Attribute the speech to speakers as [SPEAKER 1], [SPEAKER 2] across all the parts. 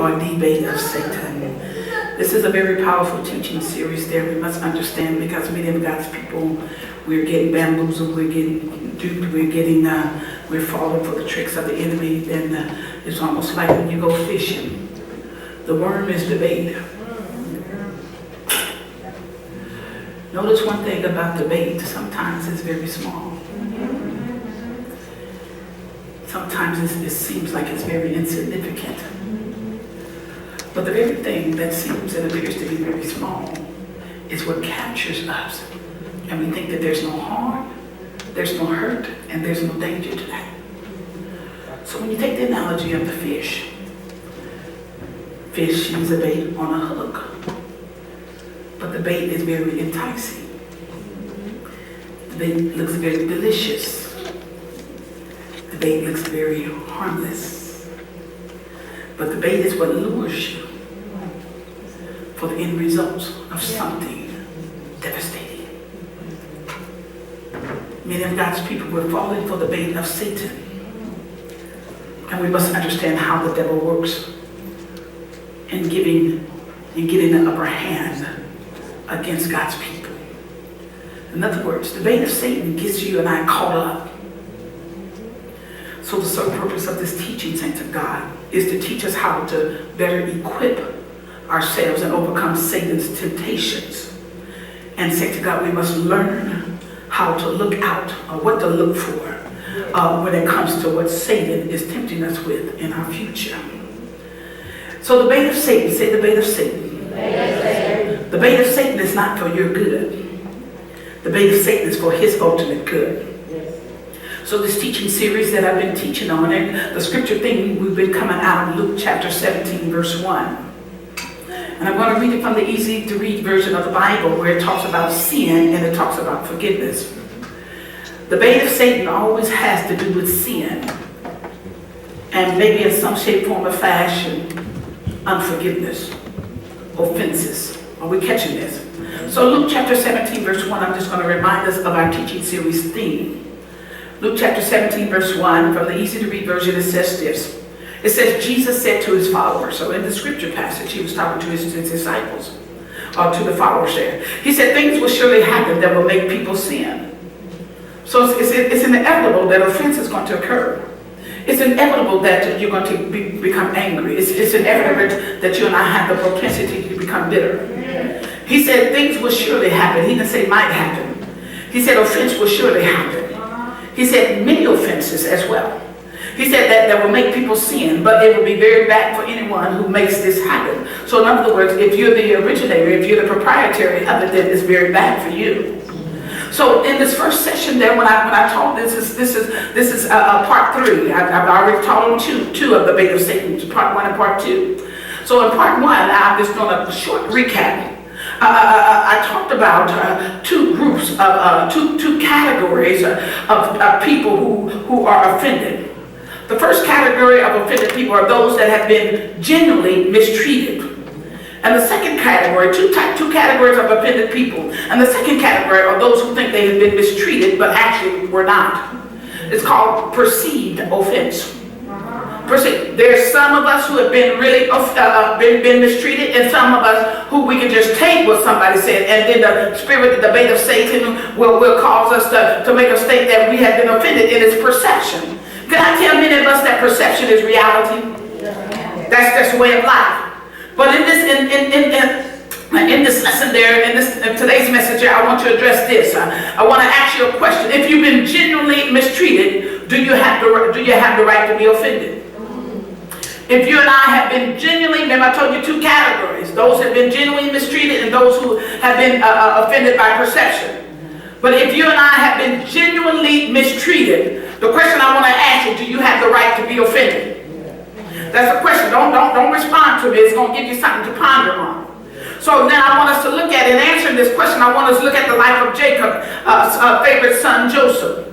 [SPEAKER 1] or debate of Satan. This is a very powerful teaching series that we must understand, because many of God's people, we're getting bamboozled, we're getting duped, we're falling for the tricks of the enemy. And it's almost like when you go fishing, the worm is the bait. Notice one thing about the bait: sometimes it's very small. Sometimes it seems like it's very insignificant. But the very thing that seems and appears to be very small is what captures us. And we think that there's no harm, there's no hurt, and there's no danger to that. So when you take the analogy of the fish needs a bait on a hook. But the bait is very enticing. The bait looks very delicious. The bait looks very harmless. But the bait is what lures you for the end results of something devastating. Many of God's people were falling for the bait of Satan. And we must understand how the devil works in getting the upper hand against God's people. In other words, the bait of Satan gets you and I caught up. So the sole purpose of this teaching, saints of God, is to teach us how to better equip ourselves and overcome Satan's temptations. And saints of God, we must learn how to look out, or what to look for when it comes to what Satan is tempting us with in our future. So the bait of Satan, say the bait of Satan. The bait of Satan is not for your good. The bait of Satan is for his ultimate good. So this teaching series that I've been teaching on, and the scripture thing, we've been coming out of Luke chapter 17, verse 1. And I'm going to read it from the easy to read version of the Bible, where it talks about sin and it talks about forgiveness. The bait of Satan always has to do with sin, and maybe in some shape, form, or fashion, unforgiveness, offenses. Are we catching this? So Luke chapter 17, verse 1, I'm just going to remind us of our teaching series theme. Luke chapter 17, verse 1, from the easy to read version, it says this. It says, Jesus said to his followers, so in the scripture passage, he was talking to his disciples, or to the followers there. He said, things will surely happen that will make people sin. So it's inevitable that offense is going to occur. It's inevitable that you're going to become angry. It's inevitable that you and I have the propensity to become bitter. He said, things will surely happen. He didn't say might happen. He said, offense will surely happen. He said many offenses as well. He said that will make people sin, but it will be very bad for anyone who makes this happen. So in other words, if you're the originator, if you're the proprietary of it, then it's very bad for you. So in this first session there, when I taught this is part 3. I've already taught on two of the bait of Satan, part 1 and part 2. So in part 1, I'm just doing a short recap. I talked about two groups of two categories of people who are offended. The first category of offended people are those that have been genuinely mistreated. And the second category, two categories of offended people. And the second category are those who think they have been mistreated but actually were not. It's called perceived offense. There's some of us who have been really been mistreated, and some of us who we can just take what somebody said, and then the spirit, the bait of Satan will cause us to make us think that we have been offended in its perception. Can I tell many of us that perception is reality? That's the way of life. But in this lesson there, in today's message here, I want to address this. I want to ask you a question. If you've been genuinely mistreated, do you have the right to be offended? If you and I have been genuinely, remember I told you two categories. Those who have been genuinely mistreated and those who have been offended by perception. But if you and I have been genuinely mistreated, the question I want to ask you, do you have the right to be offended? That's a question. Don't respond to it. It's going to give you something to ponder on. So now I want us to look at, in answering this question, I want us to look at the life of Jacob, favorite son Joseph.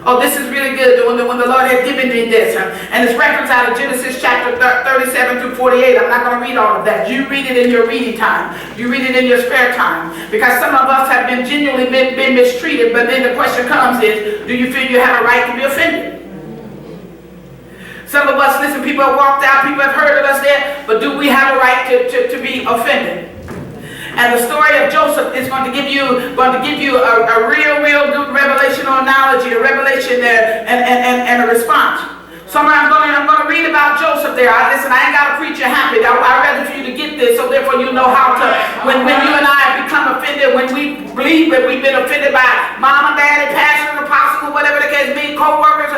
[SPEAKER 1] Oh, this is really good when the Lord had given me this. And it's referenced out of Genesis chapter 37 through 48. I'm not going to read all of that. You read it in your reading time. You read it in your spare time. Because some of us have been genuinely been mistreated, but then the question comes is, do you feel you have a right to be offended? Some of us, listen, people have walked out, people have heard of us there. but do we have a right to be offended? And the story of Joseph is going to give you a real good revelational analogy, a revelation there, and a response. Somewhere I'm going to read about Joseph there. Listen, I ain't got to preach you happy. I'd rather for you to get this, so therefore you know how to, when you and I become offended, when we believe that we've been offended by mom and daddy, pastor, apostle, whatever the case may be, co-workers,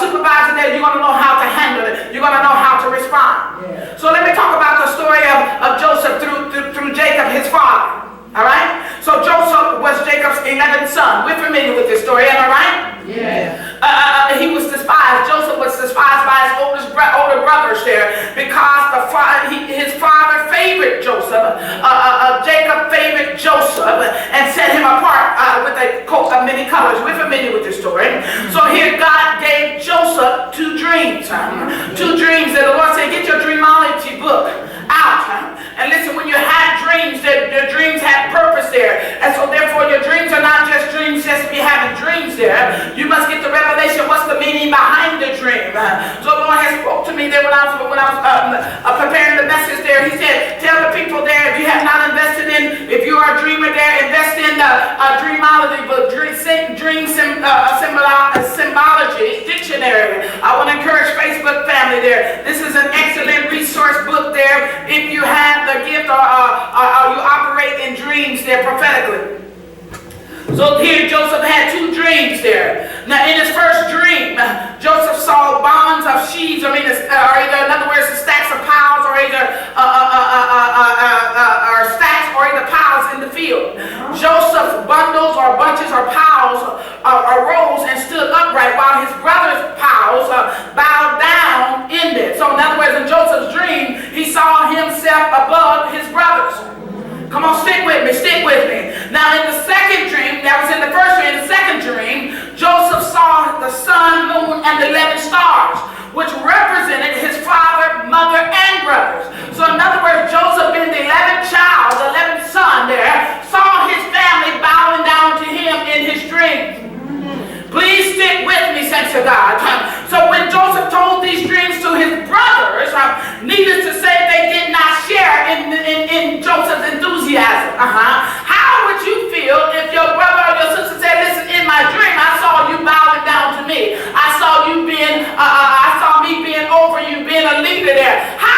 [SPEAKER 1] supervisor there, you're going to know how to handle it. You're going to know how to respond. Yeah. So let me talk about the story of Joseph through Jacob, his father. All right? So Joseph was Jacob's 11th son. We're familiar with this story, am I right? Yeah. He was despised. Joseph was despised by his older brothers there because his father favored Joseph. Jacob favored Joseph and set him apart with a coat of many colors. We're familiar with this story. So here God gave Joseph two dreams. Two dreams that the Lord said, get your dreamology book out. And listen, when you have dreams, your dreams have purpose there. And so therefore your dreams are not just dreams just to be having dreams there. You must get the revelation, what's the meaning behind the dream. So the Lord has spoke to me there when I was preparing the message there. He said, tell the people there, if you have not invested in, if you are a dreamer there, invest in the dreamology book, symbology dictionary. I want to encourage Facebook family there. This is an excellent resource book there if you have the gift or you operate in dreams there prophetically. So here Joseph had two dreams there. Now in his first dream, Joseph saw bonds of sheaves, or either in other words, stacks of piles, or either stacks or either piles in the field. Joseph's bundles or bunches or piles arose and stood upright, while his brother's piles bowed down in it. So in other words, in Joseph's dream, he saw himself above his brothers. Come on, stick with me. Now in the second dream, that was in the first dream, in the second dream, Joseph saw the sun, moon, and the 11 stars, which represented his father, mother, and brothers. So in other words, Joseph being the 11th child, the 11th son there, saw his family bowing down to him in his dream. Please stick with me, saints of God. So when Joseph told these dreams to his brothers, needless to say, they did not share in Joseph's enthusiasm. How would you feel if your brother or your sister said, listen, in my dream, I saw you bowing down to me. I saw me being over you, being a leader there. How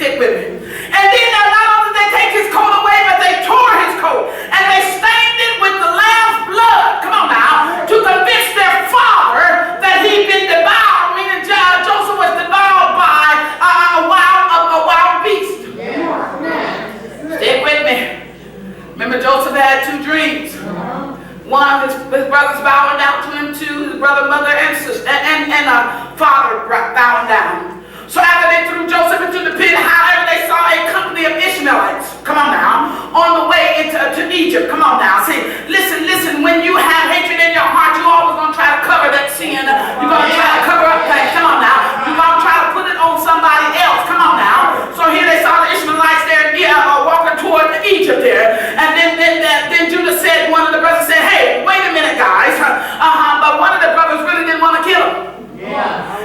[SPEAKER 1] stick with me. And then not only did they take his coat away, but they tore his coat and they stained it with the lamb's blood. Come on now, to convince their father that he'd been devoured, meaning Joseph was devoured by a wild beast. Yeah. Stick with me. Remember, Joseph had 2 dreams. One of his brothers bowing down to him, 2 his brother, mother, and sister, and father bowing down. So after they threw Joseph into the pit, however, they saw a company of Ishmaelites, come on now, on the way to Egypt. Come on now. See, listen, when you have hatred in your heart, you're always going to try to cover that sin. You're going to try to cover up things. Come on now. You're going to try to put it on somebody else. Come on now. So here they saw the Ishmaelites there, walking toward Egypt there. And then Judah said, one of the brothers said, hey, wait a minute, guys. But one of the brothers really didn't want to kill him.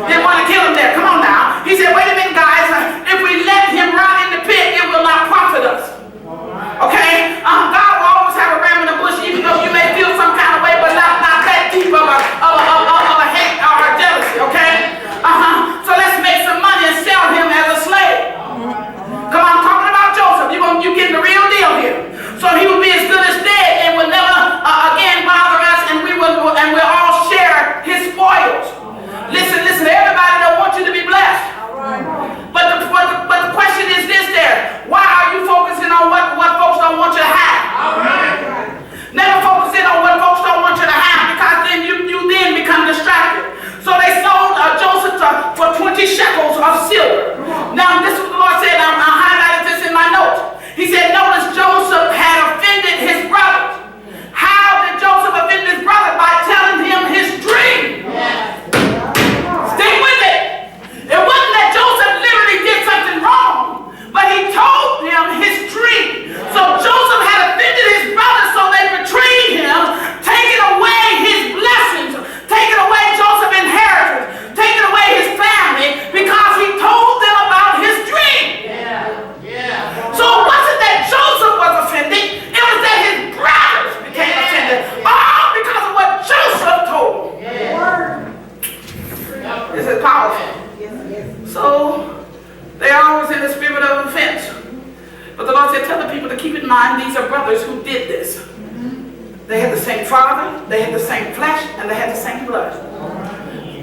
[SPEAKER 1] Didn't want to kill him there. Come on now. He said, wait a minute, guys. If we let him rot in the pit, it will not profit us. Okay? God will always have a ram in the bush, even though you may feel some kind of way, but not that deep of a hate or a jealousy. Okay? So let's make some money and sell him as a slave. Come on, I'm talking about Joseph. You getting the real deal here. So he will be as good as dead and will never again bother us, and we'll all share his spoils. Listen, everybody don't want you to be blessed. But the question is this there. Why are you focusing on what folks don't want you to have? Never focus in on what folks don't want you to have, because then you then become distracted. So they sold Joseph for 20 shekels of silver. Now this is what the Lord said. I highlighted this in my notes. He said, notice Joseph had offended his brothers. How did Joseph offend his brother? By telling him his dream. Stick with it. It wasn't that Joseph literally did something wrong, but he told them his dream. So Joseph had offended his brothers, so they betrayed him, taking away his blessings, taking away Joseph's inheritance, taking away his family, because he told them about his dream. So it wasn't that Joseph was offended, it was that his brothers became offended, all because of what Joseph told them. This is powerful. So they're always in the spirit of offense. But the Lord said, tell the people to keep in mind these are brothers who did this. They had the same father, they had the same flesh, and they had the same blood.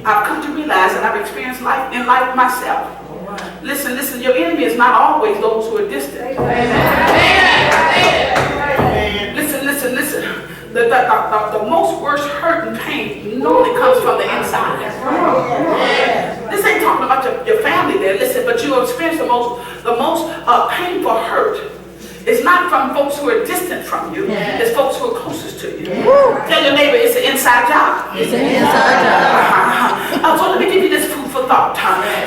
[SPEAKER 1] I've come to realize, and I've experienced life myself. Listen, your enemy is not always those who are distant. Listen. The most worst hurt and pain normally comes from the inside. This ain't talking about your family there, listen, but you experience the most painful hurt. It's not from folks who are distant from you. It's folks who are closest to you. Tell your neighbor it's an inside job. It's an inside job. So let me give you this food for thought.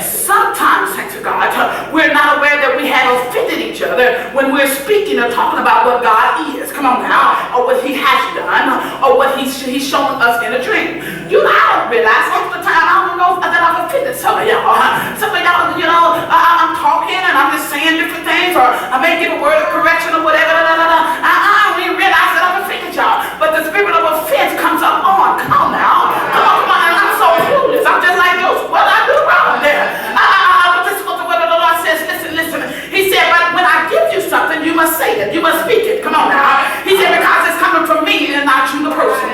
[SPEAKER 1] Sometimes, thanks to God, we're not aware that we have offended each other when we're speaking or talking about what God is. Come on now. Or what he has done. Or what he's shown us in a dream. I don't realize half the time I don't know that I've offended some of y'all. Some of y'all, I'm talking and I'm just saying different things, or I may give a word of correction or whatever. I don't even realize that I've offended y'all. But the spirit of offense comes up on. Come on now. Come on. And I'm so clueless. I'm just like Joseph. What did I do wrong there? But this is what the word of the Lord says. Listen. He said, but when I give you something, you must say it. You must speak it. Come on now. He said, because it's coming from me and not you, the person.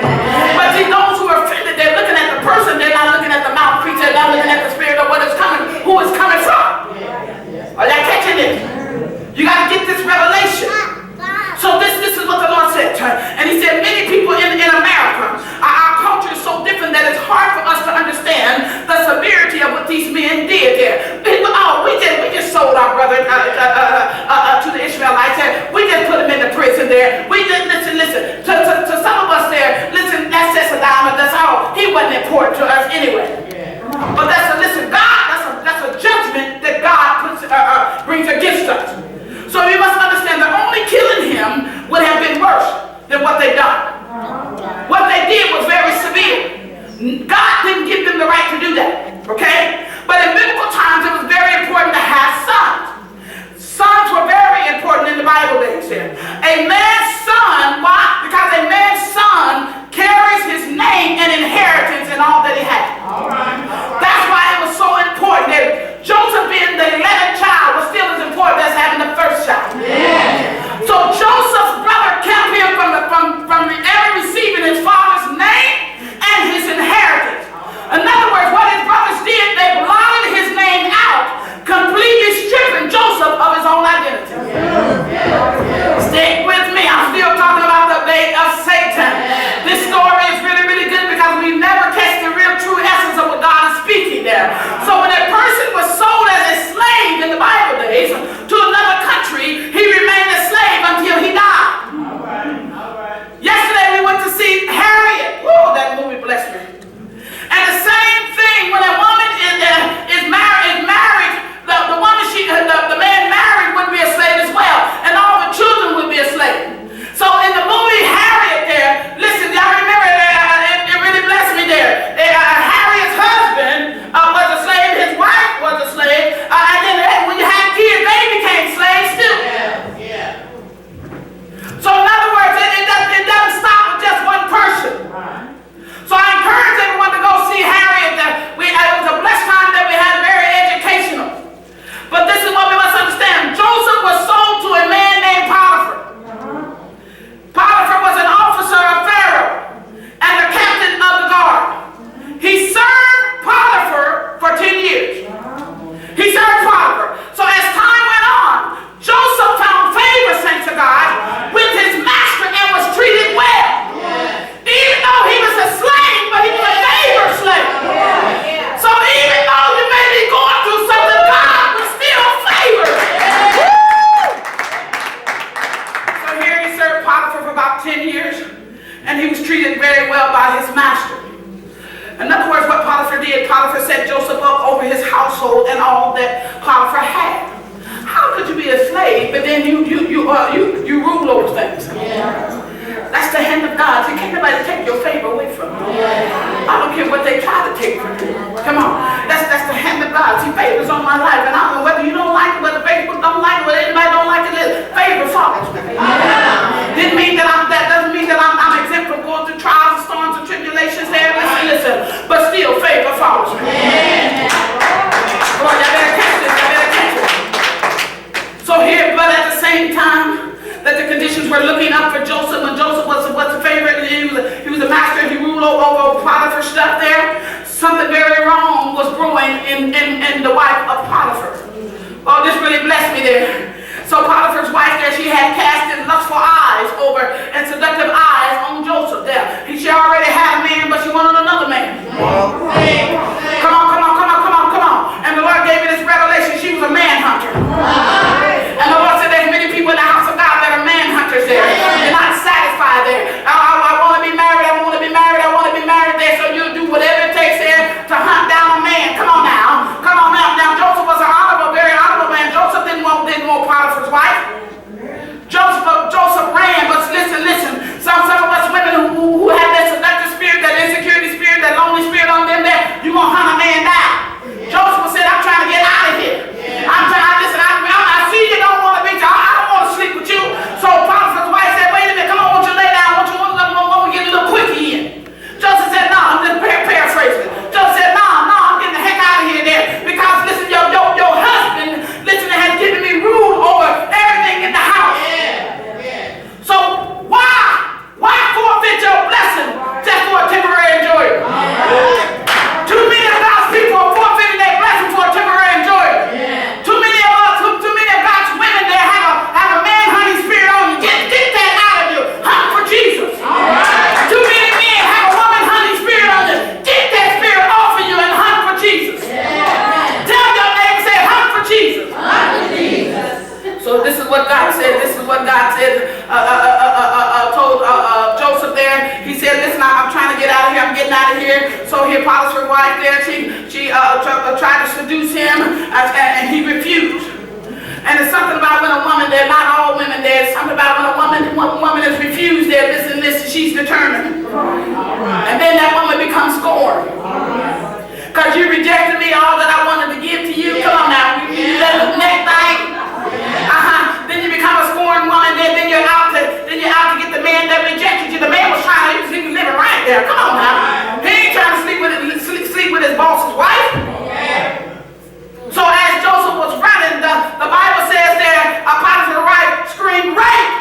[SPEAKER 1] But see, those who are offended, they're looking at the person. They're not looking at the mouthpiece. They're not looking at the spirit of what is coming, who is coming from. Are y'all catching it? You got to get this revelation. So this is what the Lord said. And he said, many people in America, our culture is so different that it's hard for us to understand the severity of what these men did there. We just sold our brother to the Ishmaelites. We just put him in the prison there. We just, listen. To some of us there, listen, that's just a diamond. That's all. He wasn't important to us anyway. But God, that's a judgment that God brings against us. So you must understand that only killing him would have been worse than what they done. What they did was very severe. God didn't give them the right to do that, okay? But in biblical times, it was very important to have sons. Sons were very important in the Bible days here. A man's son, why? Because a man's son carries his name and inheritance and all that he had. That's why it was so important that Joseph being the 11th child was still as important slave, but then you rule over things. That's the hand of God. See, can't nobody take your favor away from you. I don't care what they try to take from you. Come on. That's the hand of God. See, favor's on my life, and I don't know whether you don't like it, whether Facebook don't like it, whether anybody don't like it. Favor follows me. Didn't mean that doesn't mean that I'm exempt from going through trials, storms, and tribulations there. Listen. But still, favor follows me. Come on, y'all better catch this. Y'all better catch it. So here, but at the same time that the conditions were looking up for Joseph, when Joseph was a favorite, he was a master, he ruled over Potiphar stuff there. Something very wrong was brewing in the wife of Potiphar. Oh, this really blessed me there. So Potiphar's wife there, she had casted lustful eyes over and seductive eyes on Joseph there. She already had a man, but she wanted another man. Come on. And the Lord gave me this revelation. She was a manhunter. And the Lord said there's many people in the house of God that are manhunters there. They're not satisfied there. I want to be married. I want to be married there. So you'll do whatever it takes there to hunt down a man. Come on now. Now Joseph was an very honorable man. Joseph didn't want Potiphar's wife. Joseph ran, but listen. Some of us women who have that seductive spirit, that insecurity spirit, that lonely spirit on them there, you're going to hunt a man down. Joseph said, I'm trying to get out of here. I see you don't want to be, I don't want to sleep with you. So Potiphar's wife said, wait a minute, come on, won't you lay down? Won't you get a little quickie in? Joseph said, no, I'm just paraphrasing. Joseph said, no, I'm getting the heck out of here there. Because listen, your husband, listen, has given me rule over everything in the house. So why forfeit your blessing just for a temporary enjoyment? Too many of God's people are forfeiting their blessing for a temporary enjoyment. Too many of God's women there have a man-hunting spirit on you. Get that out of you. Hunt for Jesus. Too many men have a woman-hunting spirit on you. Get that spirit off of you and hunt for Jesus. Tell your neighbor, say, hunt for Jesus. So this is what God said. Told Joseph there. He said, listen, I'm trying to get out of here. I'm getting out of here. So here Potiphar's wife there, she tried to seduce him, and he refused. And it's something about when a woman there, not all women there, it's something about when a woman is refused there, listen, she's determined. And then that woman becomes scorned. Because you rejected me, all that I wanted to give to you. Come on now, you let the neck bite. Then you become a scorned woman. Then you're out to get the man that rejected you. The man was trying to live right there. Come on now. He ain't trying to sleep with his boss's wife. So as Joseph was running, the Bible says there, Potiphar's wife screamed, rape!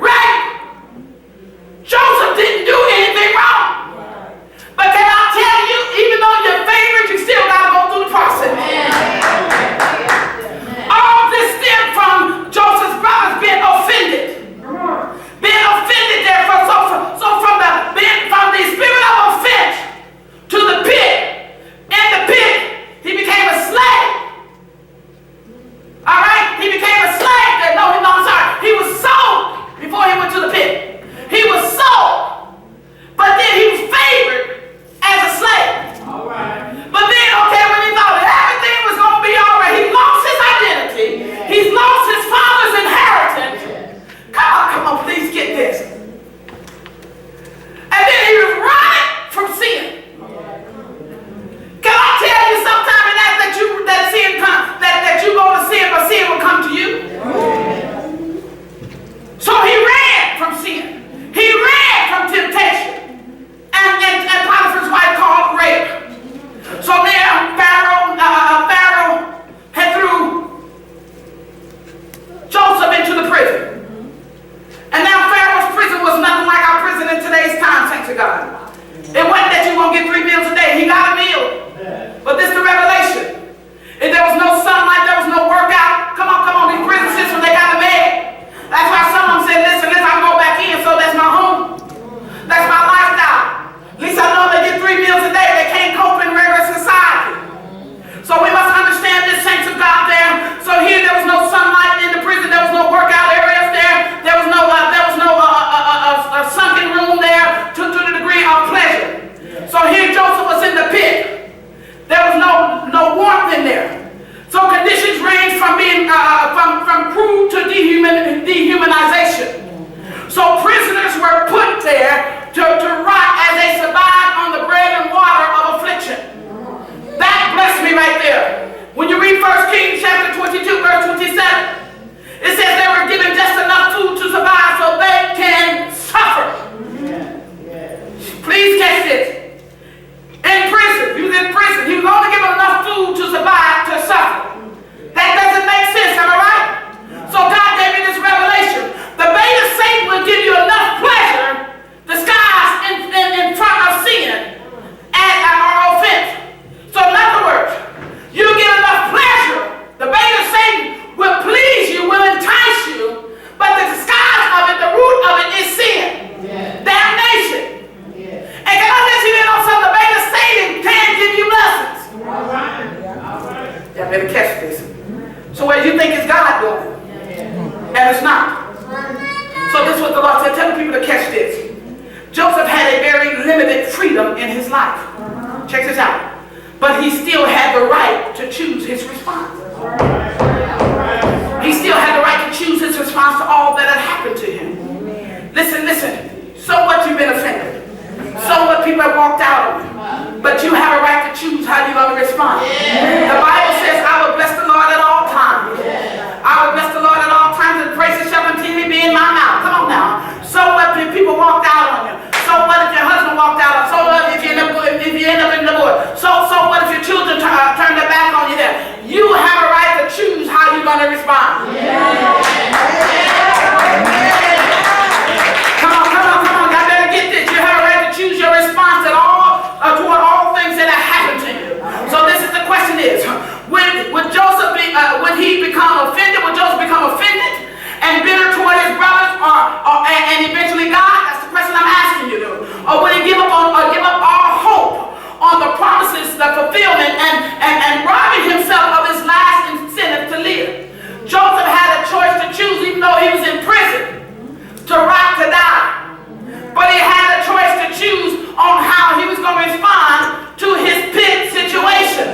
[SPEAKER 1] Rape! Joseph didn't do anything wrong. But can I tell you, even though you're favored, you still got to go through the process. All this stemmed from Joseph's brothers being offended. Being offended there from these there to rot as they survived on the bread and water of affliction. That blessed me right there. When you read 1 Kings chapter 22, verse 27, it says they were given just enough food to survive so they can suffer. Please catch this. In prison, he was in prison. He was only given enough food to survive, to suffer. That doesn't make sense, am I right? So God gave me this revelation. The bait of Satan will give you enough pleasure disguised in front of sin and our offense. So in other words, you get enough pleasure. The bait of Satan will please you, will entice you, but the disguise of it, the root of it is sin. Damnation. And can I let you know something? The bait of Satan can give you blessings. Y'all better catch this. So what you think is God doing? And it's not. So this is what the Lord said. Tell people to catch this. Joseph had a very limited freedom in his life. Check this out. But he still had the right to choose his response. He still had the right to choose his response to all that had happened to him. Listen. So what you've been offended. So what people have walked out on you. But you have a right to choose how you're going to respond. The Bible says, I will bless the Lord at all times. I will bless the Lord at all times, and praises shall continually be in my mouth. Come on now. So what if people walked out on you? So what if your husband walked out on you? So what if you end up in divorce? So what if your children turn their back on you there? You have a right to choose how you're going to respond. Come on. I better get this. You have a right to choose your response at all toward all things that have happened to you. So this is the question is, would Joseph would he become offended? Would Joseph become offended and bitter toward his brothers, and eventually God? That's the question I'm asking you. Or would he give up all hope on the promises, the fulfillment, and robbing himself of his last incentive to live? Joseph had a choice to choose, even though he was in prison, to rot, to die. But he had a choice to choose on how he was going to respond to his pit situation.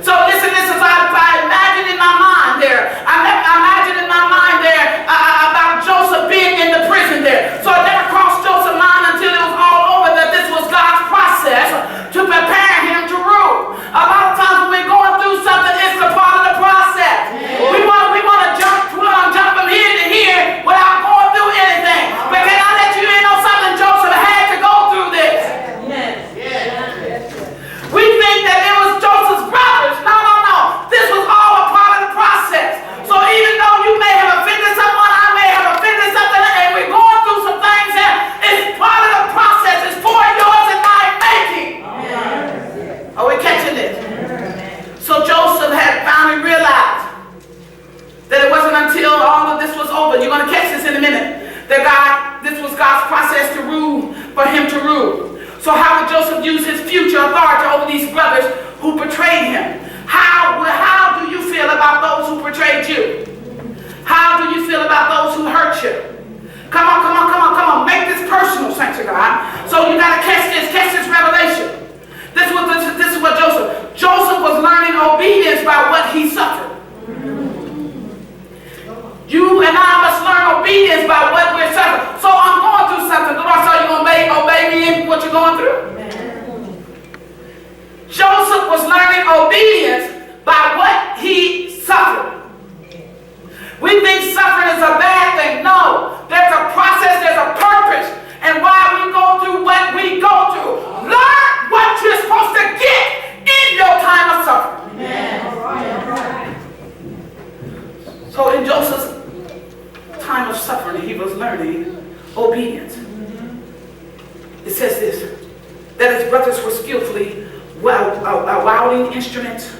[SPEAKER 1] So listen, this is I imagine in my mind there. I imagine in my mind there about Joseph being in the prison there. So it never crossed Joseph's mind until it was all over that this was God's process to prepare him to rule. A lot of times when we're going through something, it's a part of the process. We want to jump from here to here without going through anything. But can I let you know something? Joseph had to go through this. We think that it was Joseph's brothers. No. This was all a part of the process. So even though you may have offended someone, I may have offended something, and we're going through some things that it's part of the process. It's for yours and my making. Are we catching this? So Joseph had finally realized that it wasn't until all of this was over, you're going to catch this in a minute, that this was God's process to rule, for him to rule. So how would Joseph use his future authority over these brothers who betrayed him? How do you feel about those who betrayed you? How do you feel about those who hurt you? Come on. Make this personal, saints of God. So you got to catch this revelation. This is what Joseph was learning obedience by what he suffered. You and I must learn obedience by what we're suffering. So I'm going through something. The Lord said, you're going to obey me in what you're going through? Joseph was learning obedience by what he suffered. We think suffering is a bad thing. No. There's a process, there's a purpose, and why we go through what we go through. Learn what you're supposed to get in your time of suffering. So in Joseph's time of suffering, he was learning obedience. It says this, that his brothers were skillfully wielding instruments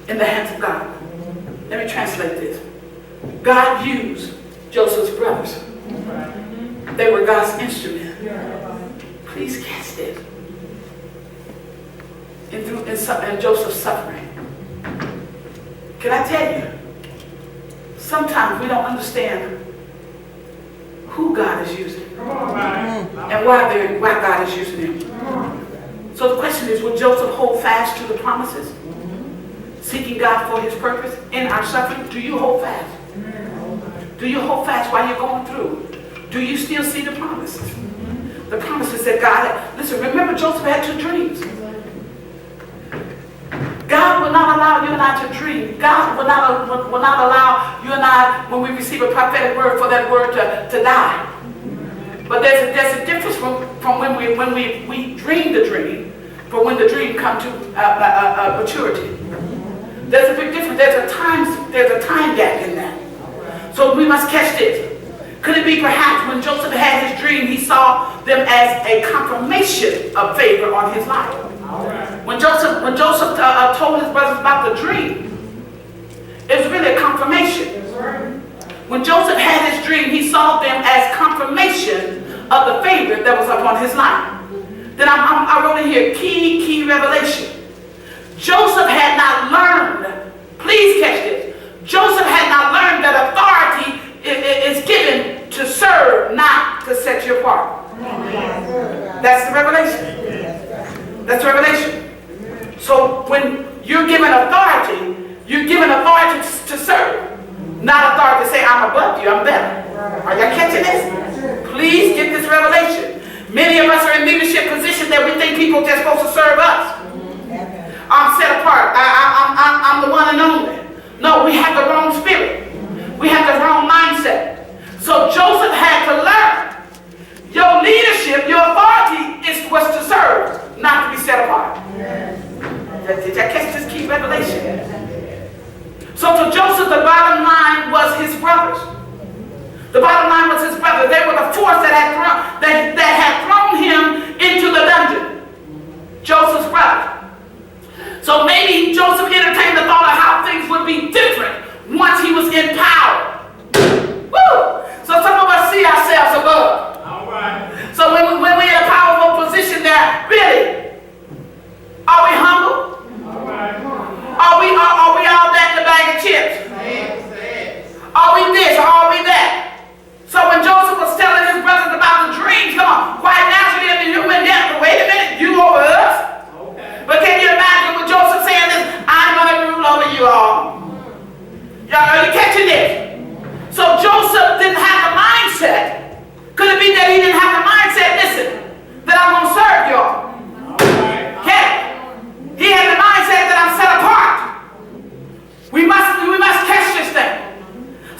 [SPEAKER 1] in the hands of God. Let me translate this. God used Joseph's brothers. They were God's instrument. Please catch this. In Joseph's suffering. Can I tell you? Sometimes we don't understand who God is using and why God is using him. So the question is, will Joseph hold fast to the promises? Seeking God for his purpose in our suffering? Do you hold fast? Do you hold fast while you're going through? Do you still see the promises? The promises that God had. Listen, remember Joseph had 2 dreams. God will not allow you and I to dream. God will not allow you and I, when we receive a prophetic word, for that word to die. But there's a difference from when we dream the dream, from when the dream comes to maturity. There's a big difference. There's a time gap in that. So we must catch this. Could it be perhaps when Joseph had his dream, he saw them as a confirmation of favor on his life? When Joseph told his brothers about the dream, it was really a confirmation. When Joseph had his dream, he saw them as confirmation of the favor that was upon his life. Then I wrote in here, key revelation. Joseph had not learned, please catch this, Joseph had not learned that authority is given to serve, not to set you apart. That's the revelation. That's revelation. So when you're given authority to serve, not authority to say, I'm above you, I'm better. Are y'all catching this? Please get this revelation. Many of us are in leadership positions that we think people are just supposed to serve us. I'm set apart. I'm the one and only. No, we have the wrong spirit. We have the wrong mindset. So Joseph had to learn your leadership, your authority was to serve, not to be set apart. Did y'all catch this key revelation? So to Joseph, the bottom line was his brothers. The bottom line was his brothers. They were the force that had thrown him into the dungeon. Joseph's brother. So maybe Joseph entertained the thought of how things would be different once he was in power. Woo! So some of us see ourselves above. All right. So when we're in a powerful position there, really, are we humble? All right. Are we all that in the bag of chips? Are we this or are we that? So when Joseph was telling his brothers about the dreams, come on, quite naturally, you went down, wait a minute, you over us? Okay. But can you imagine with Joseph saying this, I'm going to rule over you all? Y'all, are you catching this? So Joseph didn't have the mindset. Could it be that he didn't have the mindset, listen, that I'm going to serve y'all? Okay? He had the mindset that I'm set apart. We must catch this thing.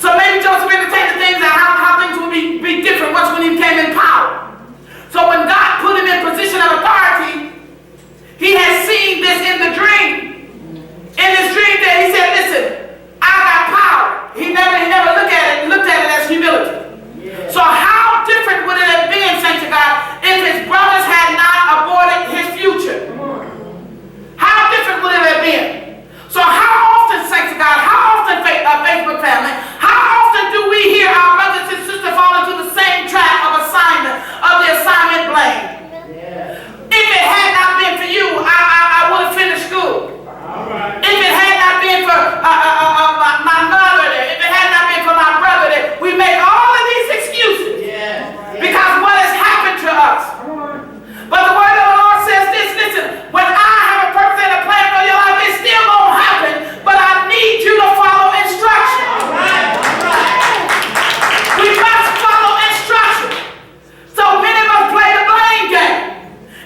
[SPEAKER 1] So maybe Joseph entertained the things and how things would be different once when he came in power. So when God put him in position of authority, he had seen this in the dream. In his dream that he said, listen, I got power. He never looked at it as humility. Yeah. So how different would it have been, saints of God, if his brothers had not aborted his future? How different would it have been? So how often, saints of God, how often, Facebook family, how often do we hear our brothers and sisters fall into the same trap of the assignment blame? Yeah. If it had not been for you, I would have finished school. Right. If it had not been for my mother, if it had not been for my brother, we make all of these excuses. Yeah. Because what has happened to us. But the word of the Lord says this, listen, when I have a purpose and a plan for your life, it still won't happen, but I need you to follow instruction. All right. We must follow instruction. So many of us play the blame game.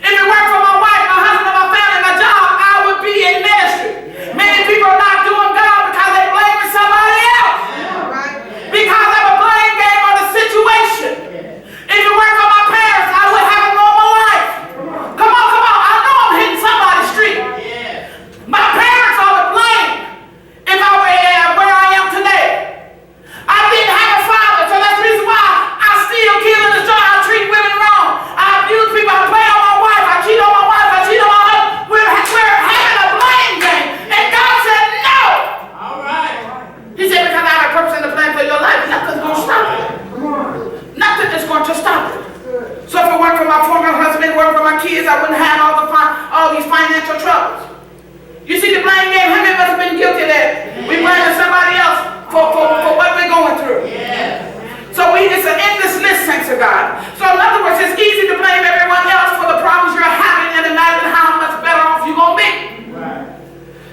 [SPEAKER 1] If it weren't for my wife, my husband, my family, my job, I would be in ministry. Yeah. Many people are not doing God because they're blaming somebody else. Yeah. Right. Because of a blame game on the situation. Yeah. If it weren't for my parents, I would have a normal life. Come on. I know I'm hitting somebody's street. Yeah. My parents are to blame if I were where I am today. I didn't have a father, so that's the reason why I still kill in the jar. I treat women wrong. I abuse people. I play on my wife. I cheat on my wife. I cheat on my husband. We're having a blame game. And God said no. All right. He said, because I have a purpose and a plan for your life, nothing's going to stop it. Nothing is going to stop it. So if it weren't for my former husband, it weren't for my kids, I wouldn't have all these financial troubles. You see the blame game? How many of us have been guilty of that? We blaming somebody else for what we're going through. Yeah. So it's an endless list, saints of God. So in other words, it's easy to blame everyone else for the problems you're having and imagine how much better off you're going to be. Right.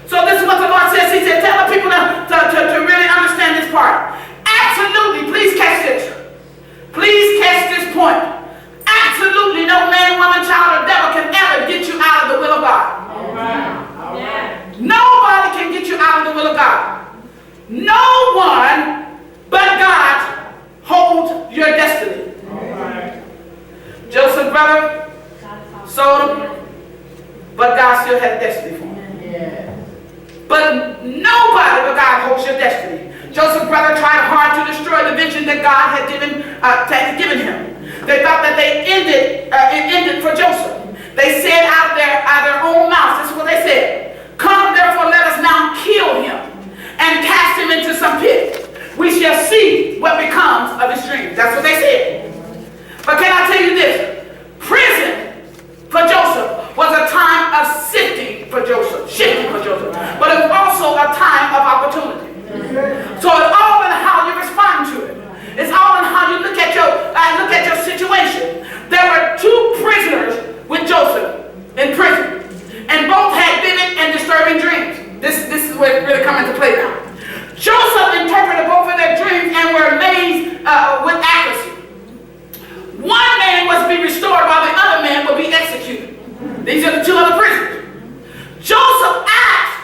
[SPEAKER 1] So this is what the Lord says. He said, tell the people to really understand this part. Absolutely. Please catch this. Please catch sold him, but God still had destiny for him.
[SPEAKER 2] Yeah.
[SPEAKER 1] But nobody but God holds your destiny. Joseph's brother tried hard to destroy the vision that God had given him. They thought that it ended for Joseph. They said out of their own mouths, this is what they said: "Come, therefore, let us now kill him and cast him into some pit. We shall see what becomes of his dreams." That's what they said. But can I tell you this? Prison for Joseph was a time of shifting for Joseph. But it was also a time of opportunity. So it's all in how you respond to it. It's all in how you look at your situation. There were two prisoners with Joseph in prison, and both had vivid and disturbing dreams. This is where it really comes into play now. Joseph interpreted both of their dreams and were amazed with accuracy. One man was to be restored while the other man would be executed. These are the two other prisoners. Joseph asked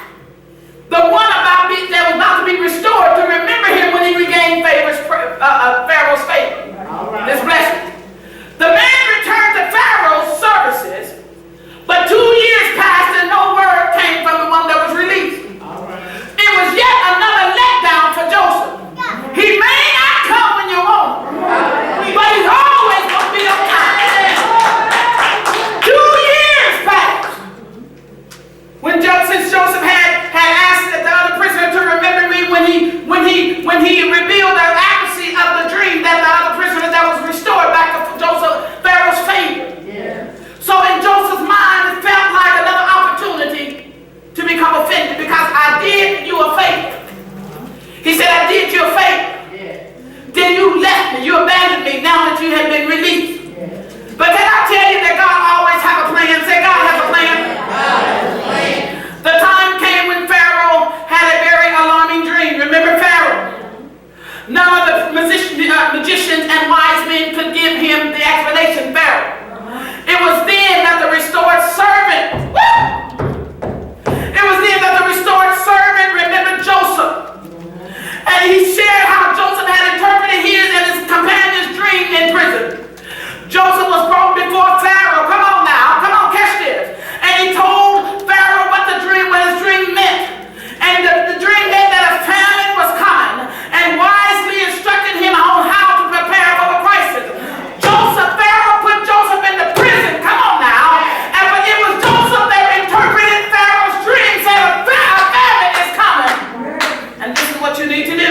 [SPEAKER 1] the one that was about to be restored to remember him when he regained Pharaoh's favor. This blessing. The man returned to Pharaoh's services, but 2 years passed and no word came from the one that was released. It was yet another letdown for Joseph. He may not come when you want him, but he's always going to be on time. 2 years passed. Since Joseph had asked the other prisoner to remember me when he revealed the accuracy of the dream, that the other prisoner that was restored back to Pharaoh's favor. Yeah. So in Joseph's mind, it felt like another opportunity to become offended, because I did you a favor. He said, "I did you a favor. Yeah. Then you left me, you abandoned me now that you have been released." Yeah. But can I tell you that God always has a plan? Say, God has a plan. God has a plan. The time came when Pharaoh had a very alarming dream. Remember Pharaoh? None of the magicians and wise men could give him the explanation. Pharaoh. It was then that the restored servant, remembered Joseph. And he shared how Joseph had interpreted his and his companion's dream in prison. Joseph was brought before Pharaoh. Come on now. Come on, catch this. And he told Pharaoh what his dream meant. And the dream meant that a famine was coming, and wisely instructed him on how to prepare for the crisis. Pharaoh put Joseph in the prison. Come on now. But it was Joseph that interpreted Pharaoh's dream, said a famine is coming. And this is what you need to do.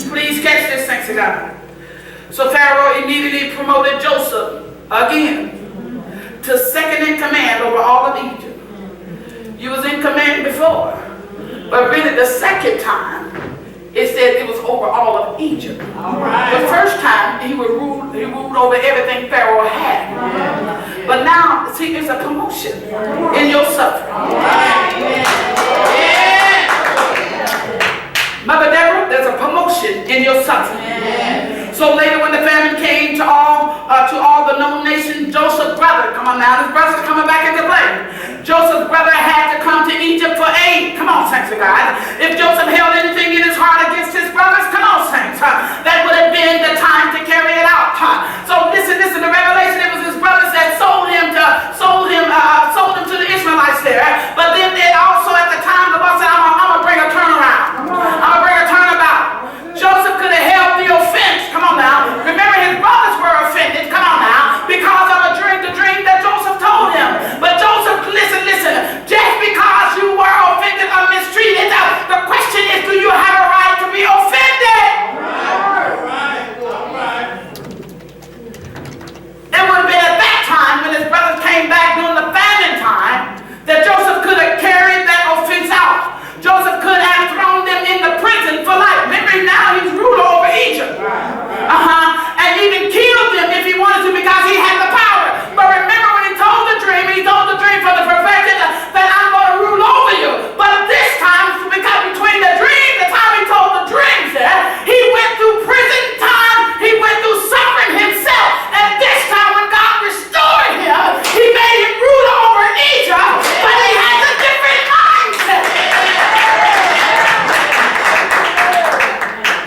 [SPEAKER 1] Please catch this, thanks to God. So Pharaoh immediately promoted Joseph again to second in command over all of Egypt. You was in command before, but really the second time it said it was over all of Egypt. The first time he ruled over everything Pharaoh had. But now, see, there's a promotion in your suffering. Mother Deborah, there's a promotion in your suffering. So later when the famine came to all the known nations, Joseph's brother, come on now, his brother's coming back into play. Joseph's brother had to come to Egypt for aid. Come on, saints of God. If Joseph held anything in his heart against his brothers, come on, saints. That would have been the time to carry it out. So listen, the revelation, it was his brothers that sold him to the Ishmaelites there. But then it also at the time the Lord said, I'm going to bring a turnaround. I'm going to bring a turnabout. Joseph could have held the offense. Come on now. Remember, his brothers were offended. Come on now. Because of the dream that Joseph told him. But Joseph, listen. Just because you were offended or mistreated, the question is, do you have a right to be offended? All right. It would have been at that time when his brothers came back during the famine time that Joseph could have carried that offense out. Joseph could have thrown them in the prison for life. Remember, now he's ruler over Egypt. And even killed them if he wanted to, because he had the power. But remember when he told the dream for the perfection that I'm going to rule over you. But this time, because between the time he told the dreams there, he went through prison time, he went through suffering himself. And this time when God restored him, he made him ruler over Egypt, but he has a different mindset.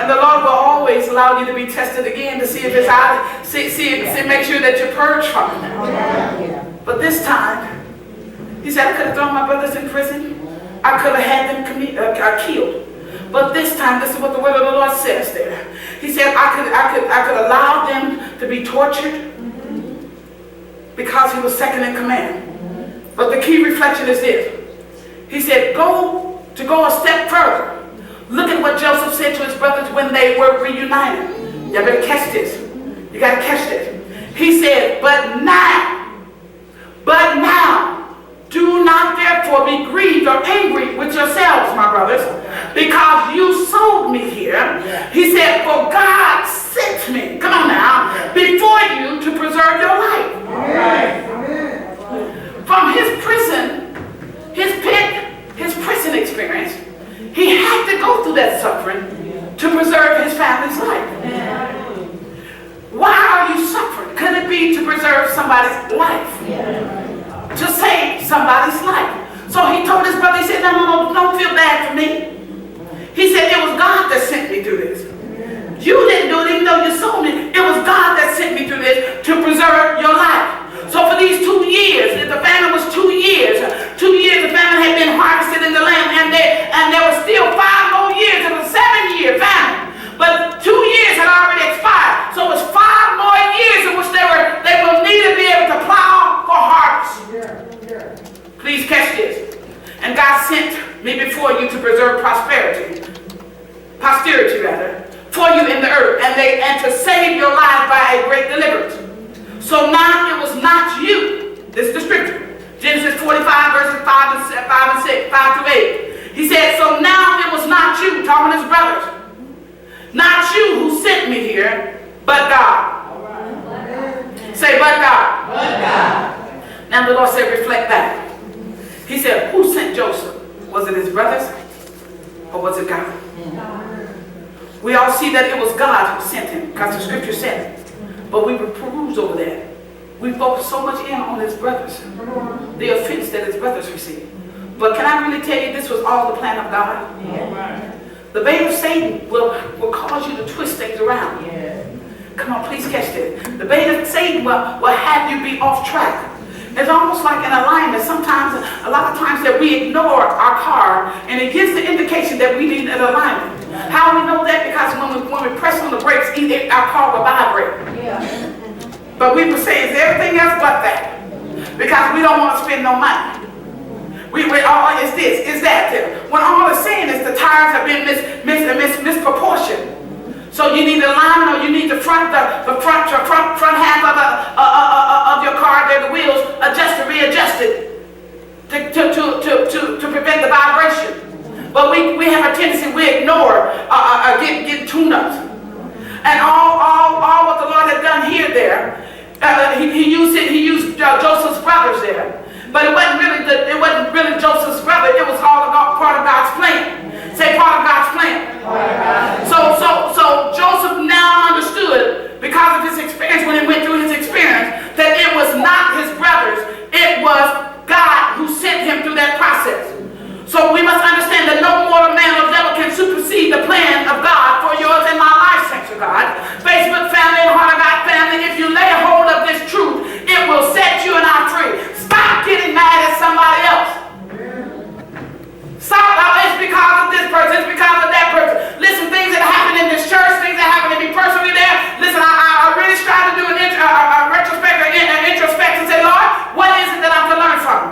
[SPEAKER 1] And the Lord will always allow you to be tested again to see if it's out, make sure that you're purged from it. But this time, he said, I could have thrown my brothers in prison. I could have had them killed. But this time, this is what the word of the Lord says there. He said, I could allow them to be tortured because he was second in command. But the key reflection is this. He said, go a step further. Look at what Joseph said to his brothers when they were reunited. You better catch this. You got to catch this. He said, but now, do not therefore be grieved or angry with yourselves, my brothers, because you sold me here. He said, for God sent me, come on now, before you to preserve your life. From his prison, his prison experience, he had to go through that suffering to preserve his family's life. Why are you suffering? Could it be to preserve somebody's life? To save somebody's life. So he told his brother, he said, no, don't feel bad for me. He said, it was God that sent me through this. You didn't do it even though you sold me. It was God that sent me through this to preserve your life. So for these 2 years, the famine was 2 years. 2 years the famine had been harvested in the land, and there was still 5 more years. It was a 7-year famine. But 2 years had already expired. So it was 5 more years in which they will need to be able to plow for harvest. Please catch this. And God sent me before you to preserve posterity for you in the earth, and to save your life by a great deliverance. So now it was not you. This is the scripture. Genesis 45 verses 5 and 6, 5 through 8. He said, so now it was not you, talking to his brothers, not you who sent me here, but God. Say, but God. But God. Now the Lord said, reflect back. He said, who sent Joseph? Was it his brothers or was it God? We all see that it was God who sent him because the scripture said it. But we would peruse over that. We focus so much in on his brothers, the offense that his brothers received. But can I really tell you this was all the plan of God? The bait of Satan will cause you to twist things around. Come on, please catch this. The bait of Satan will have you be off track. It's almost like an alignment. Sometimes, a lot of times that we ignore our car, and it gives the indication that we need an alignment. How we know that? Because when we press on the brakes, our car will vibrate. But we will say, it's everything else but that. Because we don't want to spend no money. It's this, it's that. When all it's saying is the tires have been misproportioned. So you need alignment, or you need the front half of your car, the wheels readjusted to prevent the vibration. But we have a tendency, we ignore get tune-ups. And all what the Lord had done there, he used Joseph's brothers there. But it wasn't really Joseph's brother. It was all about part of God's plan. Say, part of God's plan. So Joseph now understood, because of his experience, when he went through his experience, that it was not his brothers. It was God who sent him through that process. So we must understand that no mortal man or devil can supersede the plan of God for yours and my life, saints of God. Facebook family and Heart of God family, if you lay hold of this truth, it will set you and I free. Stop getting mad at somebody else. Stop, it's because of this person, it's because of that person. Listen, things that happen in this church, things that happen to me personally there. Listen, I really strive to do a retrospective, an introspection, and say, Lord, what is it that I'm to learn from?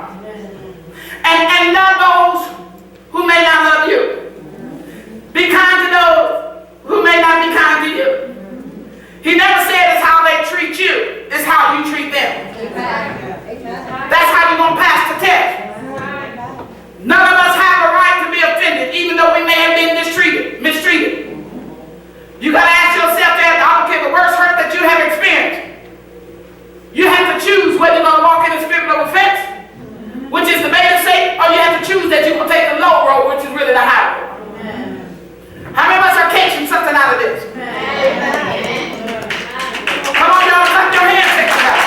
[SPEAKER 1] And love those who may not love you. Be kind to those who may not be kind to you. He never said it's how they treat you, it's how you treat them. That's how you're going to pass the test. None of us have a right to be offended, even though we may have been mistreated. You got to ask yourself that, I don't care the worst hurt that you have experienced. You have to choose whether you're going to walk in the spirit of offense, which is the bait of Satan, or you have to choose that you're going to take the low road, which is really the high road. How many of us are catching something out of this? Come on, y'all, clap your hands, take it out.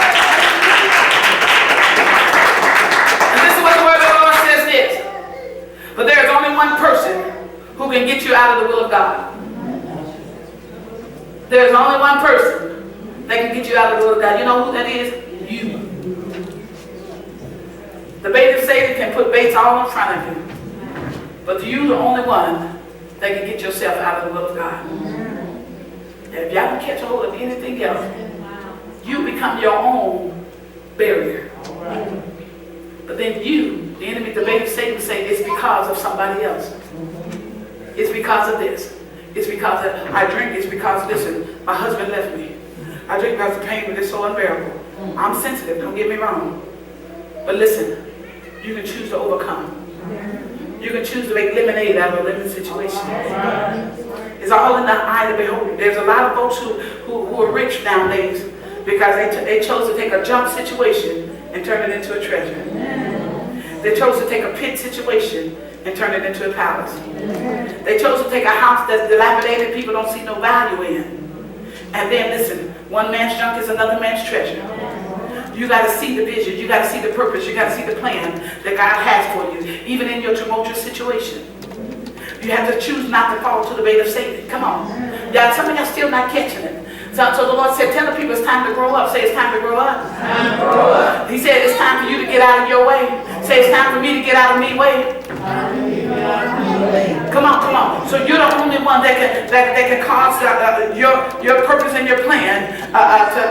[SPEAKER 1] And this is what the word of the Lord says this. But there is only one person who can get you out of the will of God. There is only one person that can get you out of the will of God. You know who that is? You. The bait of Satan can put baits all in front of you. But you're the only one that can get yourself out of the will of God. If y'all don't catch hold of anything else, you become your own barrier. But then you, the enemy, the bait of Satan, say it's because of somebody else. It's because of this. It's because of, I drink. It's because, listen, my husband left me. I drink because the pain is so unbearable. I'm sensitive, don't get me wrong. But listen, you can choose to overcome. You can choose to make lemonade out of a lemon situation. It's all in the eye of the beholder. There's a lot of folks who are rich nowadays because they chose to take a junk situation and turn it into a treasure. They chose to take a pit situation and turn it into a palace. They chose to take a house that's dilapidated, people don't see no value in. And then listen, one man's junk is another man's treasure. You got to see the vision, you got to see the purpose, you got to see the plan that God has for you, even in your tumultuous situation. You have to choose not to fall to the bait of Satan. Come on. Yeah, some of y'all still not catching it. So the Lord said, tell the people it's time to grow up. Say it's time to grow up. Time to grow up. He said it's time for you to get out of your way. Say it's time for me to get out of me way. Come on, come on. So you're the only one that can cause your purpose and your plan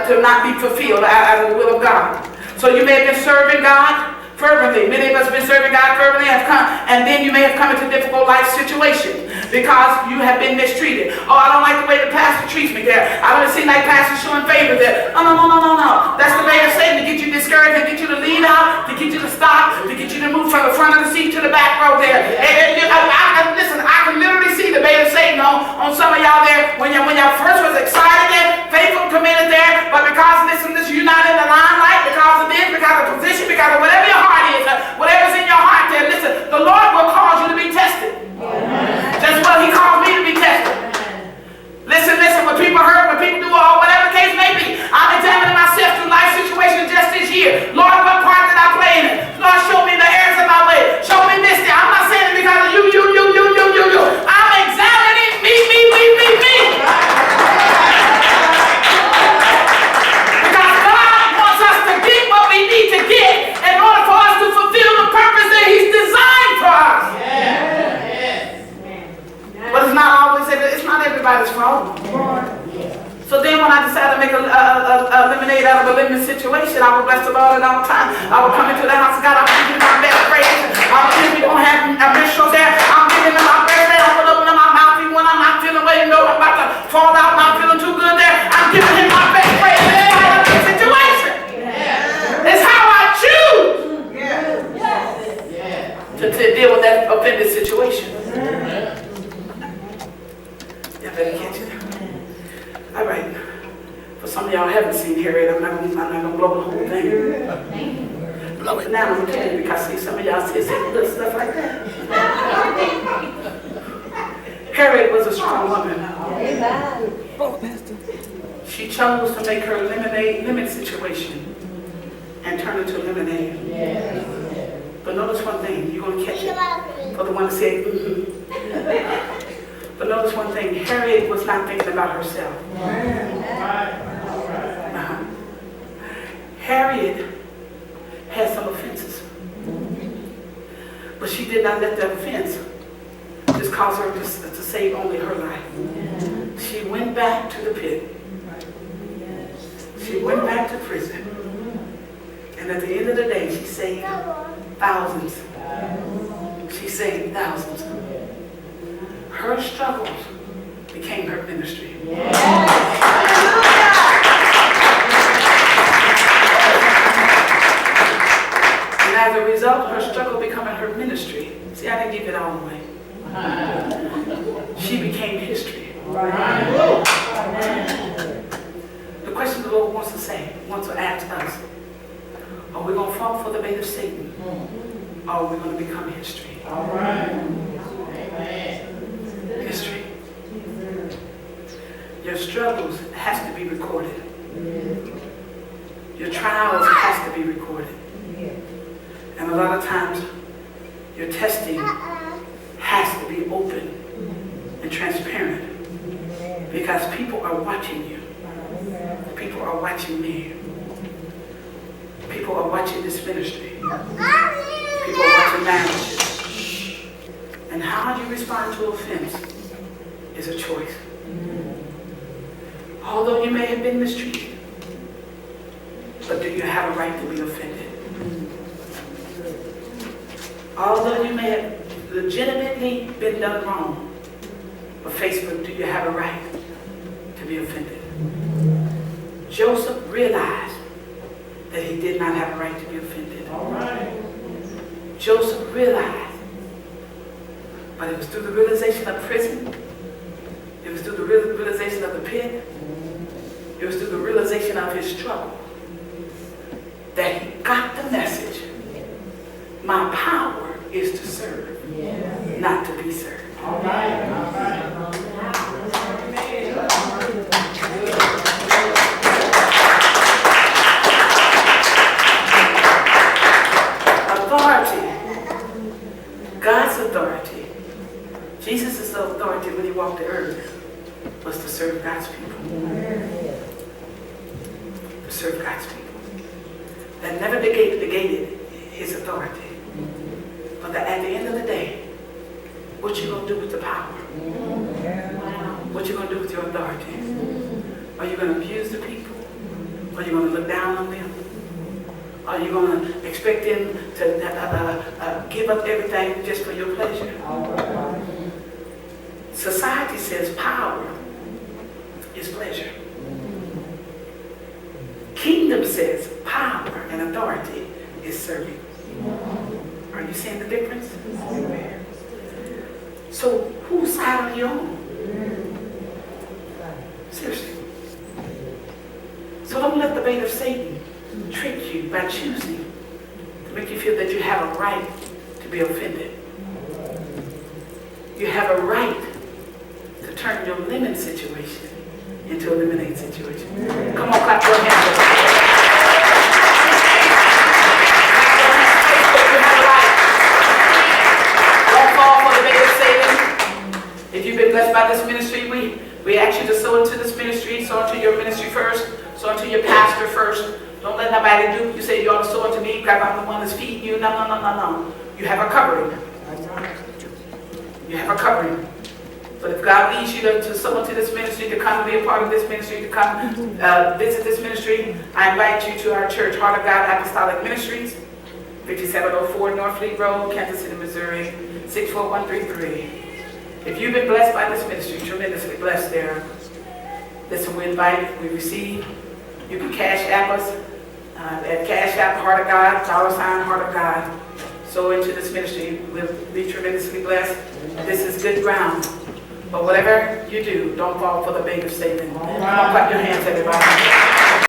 [SPEAKER 1] to not be fulfilled out of the will of God. So you may have been serving God fervently. Many of us have been serving God fervently, have come, and then you may have come into a difficult life situation because you have been mistreated. Oh, I don't like the way the pastor treats me there. I don't seem like pastor showing favor there. Oh, no. That's the way of Satan to get you discouraged, to get you to leave out, to get you to stop, to get you to move from the front of the seat to the back row there. Listen, I can literally see the bait of Satan on some of y'all there when y'all first was excited there, faithful, committed there, but because listen, you're not in the limelight because of this, because of position, because of whatever your heart is, whatever's in your heart there. Listen, the Lord will cause you to be tested. Just what He calls me to be tested. Listen, when people hurt, when people do all whatever the case may be, I'm examining myself through life situations just this year. Lord, what part did I play in it? Lord, show me the errors of my way. Show me this thing. I'm not saying it because of you. I'm examining me. Because God wants us to get what we need to get in order for us to fulfill the purpose that He's designed for us. But it's not everybody's fault. So then when I decided to make a lemonade out of a lemon situation, I would bless the Lord at all times. I would come into the house of God. I would give Him my best praise. I would give Him don't have minstrels there. I'm giving Him my best praise. I would open up my mouth even when I'm not feeling well. You know I'm about to fall out. I'm not feeling too good there. I'm giving Him my best praise in spite of the situation. It's how I choose to deal with that offended situation. Y'all better catch it. All right. For some of y'all haven't seen Harriet, I'm not gonna blow the whole thing. Blow it now, I'm gonna tell you because see some of y'all see little stuff like that. Harriet was a strong woman. She chose to make her lemon situation and turn it to lemonade. But notice one thing, you're gonna catch it. For the one that said, But notice one thing, Harriet was not thinking about herself. Harriet had some offenses. But she did not let that offense just cause her to save only her life. She went back to the pit. She went back to prison. And at the end of the day, she saved thousands. She saved thousands. Her struggles became her ministry. And as a result, her struggle becoming her ministry. See, I didn't give it all away. She became history. The question the Lord wants to ask us, are we going to fall for the bait of Satan? Or are we going to become history?
[SPEAKER 2] All right.
[SPEAKER 1] Amen. History. Your struggles has to be recorded. Your trials has to be recorded. And a lot of times, your testing has to be open and transparent because people are watching you. People are watching me. People are watching this ministry. People are watching marriages. And how you respond to offense is a choice. Although you may have been mistreated, but do you have a right to be offended? Although you may have legitimately been done wrong, but Facebook, do you have a right to be offended? Joseph realized that he did not have a right to be offended.
[SPEAKER 2] All right.
[SPEAKER 1] Joseph realized, but it was through the realization of prison, it was through the realization of the pit, it was through the realization of his struggle that he got the message. My power is to serve, not to be served.
[SPEAKER 2] All right. All right.
[SPEAKER 1] Authority, God's authority, Jesus' authority when he walked the earth was to serve God's people. To serve God's people. That never negated his authority. But that at the end of the day, what you going to do with the power? What you going to do with your authority? Are you going to abuse the people? Are you going to look down on them? Are you going to expect them to give up everything just for your pleasure? Society says power is pleasure. Kingdom says power and authority is serving. Are you seeing the difference? So whose side are you on? Seriously. So don't let the bait of Satan trick you by choosing to make you feel that you have a right to be offended. You have a right to turn your lemon situation into a lemonade situation. Come on, clap your hands. You have a right. Don't fall for the bait of Satan. If you've been blessed by this ministry, we ask you to sow into this ministry, sow into your ministry first, sow into your pastor first. Don't let nobody do. You say you ought to sow into me because I'm the one that's feeding you. No. You have a covering. You have a covering. But if God leads you to sow into this ministry, to come and be a part of this ministry, to come visit this ministry, I invite you to our church, Heart of God Apostolic Ministries, 5704 Norfleet Road, Kansas City, Missouri, 64133. If you've been blessed by this ministry, tremendously blessed there, listen, we invite, we receive. You can cash app us at Cash App Heart of God, $ Heart of God. So into this ministry, we'll be tremendously blessed. This is good ground. But whatever you do, don't fall for the bait of Satan. Clap your hands, everybody.